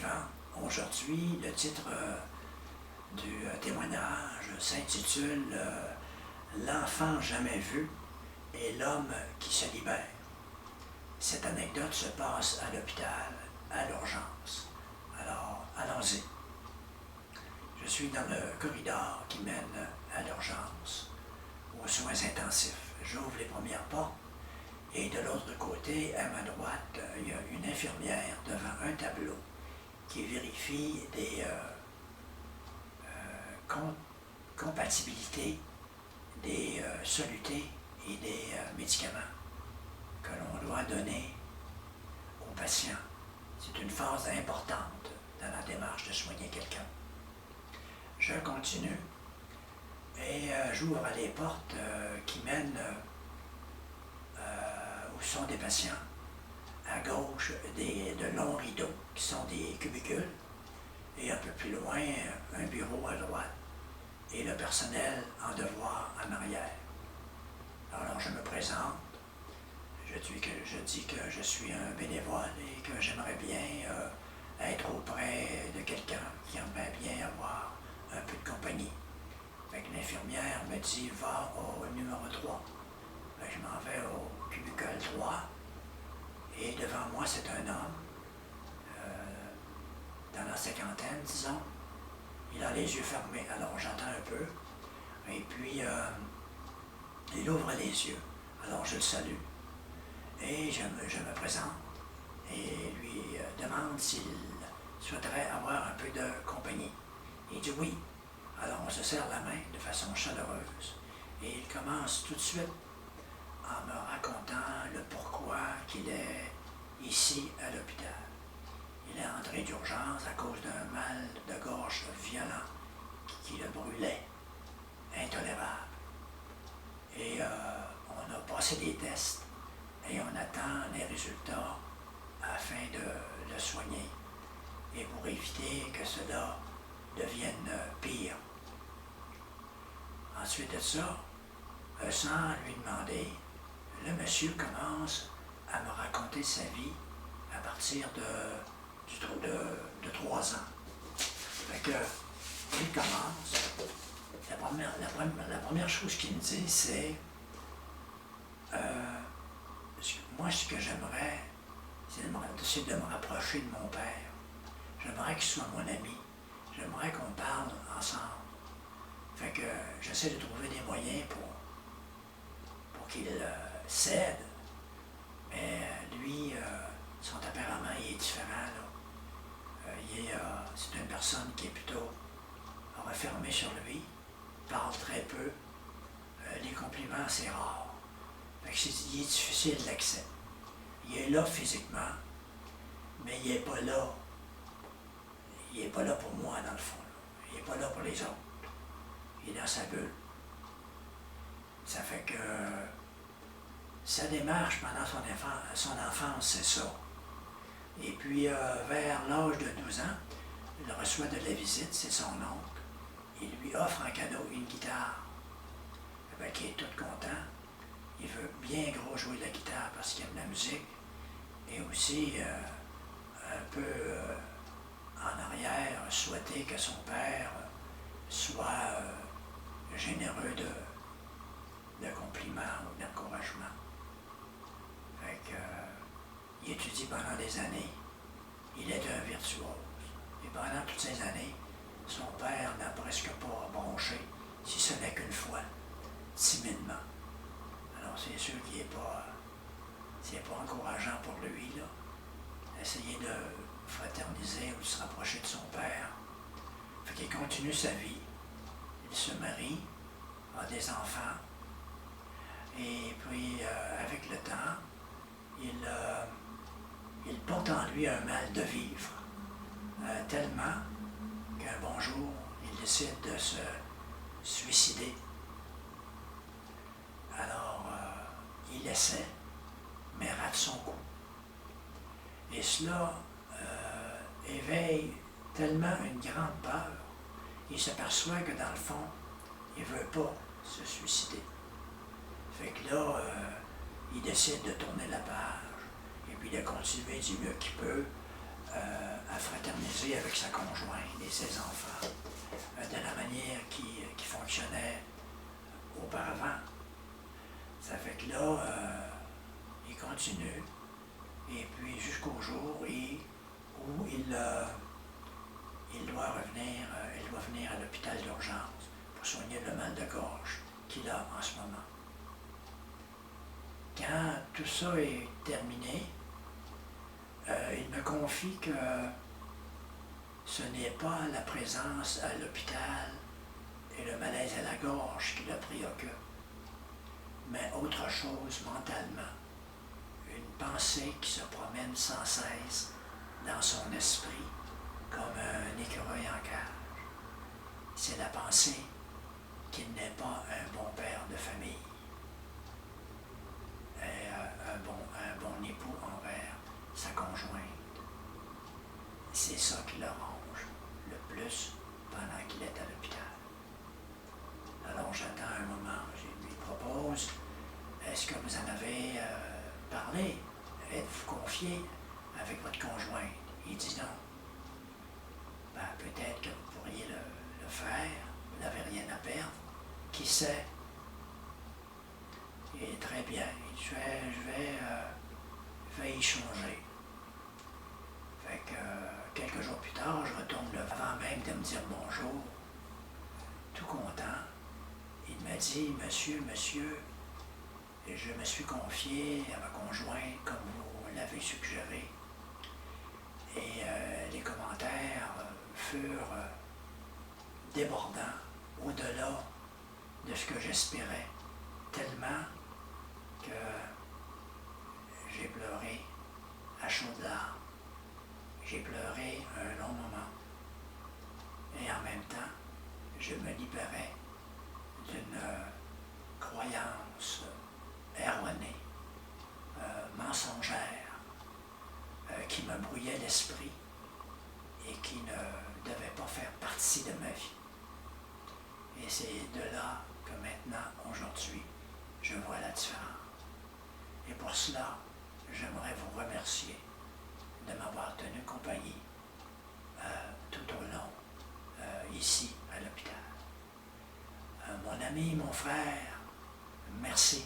suivant. Aujourd'hui, le titre du témoignage s'intitule L'enfant jamais vu et l'homme qui se libère. Cette anecdote se passe à l'hôpital, à l'urgence. Alors, allons-y. Je suis dans le corridor qui mène à l'urgence, aux soins intensifs. J'ouvre les premières portes et de l'autre côté, à ma droite, il y a une infirmière devant un tableau qui vérifie des compatibilités des solutés et des médicaments que l'on doit donner aux patients. C'est une phase importante dans la démarche de soigner quelqu'un. Je continue et j'ouvre les portes qui mènent où sont des patients. À gauche, de longs rideaux qui sont des cubicules et un peu plus loin, un bureau à droite et le personnel en devoir en arrière. Alors je me présente, je dis que je suis un bénévole et que j'aimerais bien être auprès de quelqu'un qui aimerait bien avoir un peu de compagnie. Fait que l'infirmière me dit « va au numéro 3 ». Je m'en vais au cubicule 3 et devant moi c'est un homme dans la cinquantaine, disons. Il a les yeux fermés, alors j'entends un peu. Et puis, il ouvre les yeux. Alors je le salue. Et je me présente. Et lui demande s'il souhaiterait avoir un peu de compagnie. Il dit oui. Alors on se serre la main de façon chaleureuse. Et il commence tout de suite en me racontant le pourquoi qu'il est ici à l'hôpital. Il est entré d'urgence à cause d'un mal de gorge violent qui le brûlait, intolérable. Et on a passé des tests et on attend les résultats afin de le soigner et pour éviter que cela devienne pire. Ensuite de ça, sans lui demander, le monsieur commence à me raconter sa vie à partir de 3 ans. Fait que, il commence. La première chose qu'il me dit, c'est moi, ce que j'aimerais, c'est de me rapprocher de mon père. J'aimerais qu'il soit mon ami. J'aimerais qu'on parle ensemble. Fait que j'essaie de trouver des moyens pour qu'il cède. Mais lui, son tempérament il est différent. Là. C'est une personne qui est plutôt refermée sur lui, parle très peu. Les compliments, c'est rare. Fait que il est difficile d'accès. Il est là physiquement, mais il n'est pas là. Il n'est pas là pour moi, dans le fond. Là. Il n'est pas là pour les autres. Il est dans sa bulle. Ça fait que sa démarche pendant son enfance, c'est ça. Et puis, vers l'âge de 12 ans, il reçoit de la visite, c'est son oncle. Il lui offre en cadeau une guitare. Ben, qui est tout content. Il veut bien gros jouer de la guitare parce qu'il aime la musique. Et aussi, un peu en arrière, souhaiter que son père soit généreux de compliments ou d'encouragement. Fait que, il étudie pendant des années. Il est un virtuose. Et pendant toutes ces années, son père n'a presque pas bronché, si ce n'est qu'une fois, timidement. Alors c'est sûr qu'il n'est pas, c'est pas encourageant pour lui, là. Essayer de fraterniser ou de se rapprocher de son père. Fait qu'il continue sa vie. Il se marie, a des enfants. Et puis, avec le temps, il porte en lui un mal de vivre, tellement qu'un bon jour, il décide de se suicider. Alors, il essaie, mais rate son coup. Et cela éveille tellement une grande peur, il s'aperçoit que dans le fond, il ne veut pas se suicider. Fait que là, il décide de tourner la page et puis de continuer du mieux qu'il peut à fraterniser avec sa conjointe et ses enfants de la manière qui fonctionnait auparavant. Ça fait que là, il continue, et puis jusqu'au jour où il doit revenir, il doit venir à l'hôpital d'urgence pour soigner le mal de gorge qu'il a en ce moment. Quand tout ça est terminé, il me confie que ce n'est pas la présence à l'hôpital et le malaise à la gorge qui le préoccupe, mais autre chose mentalement. Une pensée qui se promène sans cesse dans son esprit comme un écureuil en cage. C'est la pensée qu'il n'est pas un bon père de famille et un bon époux envers sa conjointe. C'est ça qui le ronge le plus pendant qu'il est à l'hôpital. Alors j'attends un moment, je lui propose, est-ce que vous en avez parlé? Êtes-vous confié avec votre conjointe? Il dit non. Ben, peut-être que vous pourriez le faire, vous n'avez rien à perdre. Qui sait? Il est très bien. Il dit, je vais y changer. Fait que quelques jours plus tard, je retourne avant même de me dire bonjour, tout content. Il m'a dit, monsieur, je me suis confié à ma conjointe comme vous l'avez suggéré. Et les commentaires furent débordants, au-delà de ce que j'espérais, tellement que j'ai pleuré à chaudes larmes. J'ai pleuré un long moment. Et en même temps, je me libérais d'une croyance erronée, mensongère, qui me brouillait l'esprit et qui ne devait pas faire partie de ma vie. Et c'est de là que maintenant, aujourd'hui, je vois la différence. Et pour cela, j'aimerais vous remercier de m'avoir tenu compagnie tout au long, ici, à l'hôpital. Mon ami, mon frère, merci